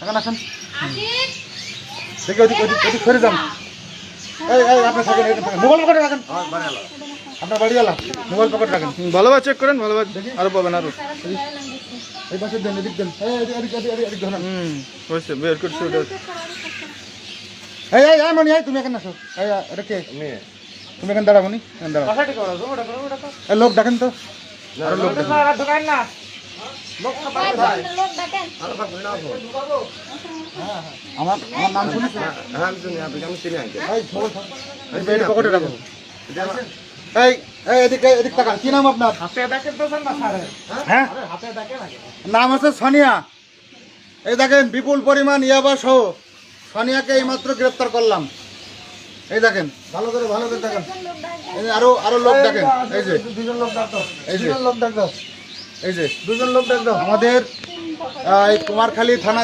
এখন আসেন দেখি ওদিক সরে যান। এই আপনি থাকেন, মোবাইল পকেটে রাখেন। আপনার বাড়িওয়ালা মোবাইল পকেটে রাখেন। ভালোভাবে চেক করেন, ভালোভাবে আরো পাবেন আরো। এই পাশে দেন, এদিক দেন, এদিক ধরেন। হয়েছে, বের করছি ওটা। এই মনি, তুমি এখানে আসো। এটা কে? তুমি এখানে দাঁড়া মনি, এখানে দাঁড়া। এই লোক ডাকেন তো, আরো লোক ডাকেন। আমার নাম শুনেছ? এই পকেটে রাখো। এদিক তাকান। কি নাম আপনার? হ্যাঁ, নাম হচ্ছে সানিয়া। এই দেখেন বিপুল পরিমাণ ইয়াবা সহ সানিয়াকে এইমাত্র গ্রেপ্তার করলাম। এই দেখেন, ভালো করে দেখেন। আরো লোক দেখেন। এই যে দুজন লোক ডাকতো, এই যে দুজন লোক ডাকতো আমাদের কুমারখালী থানা।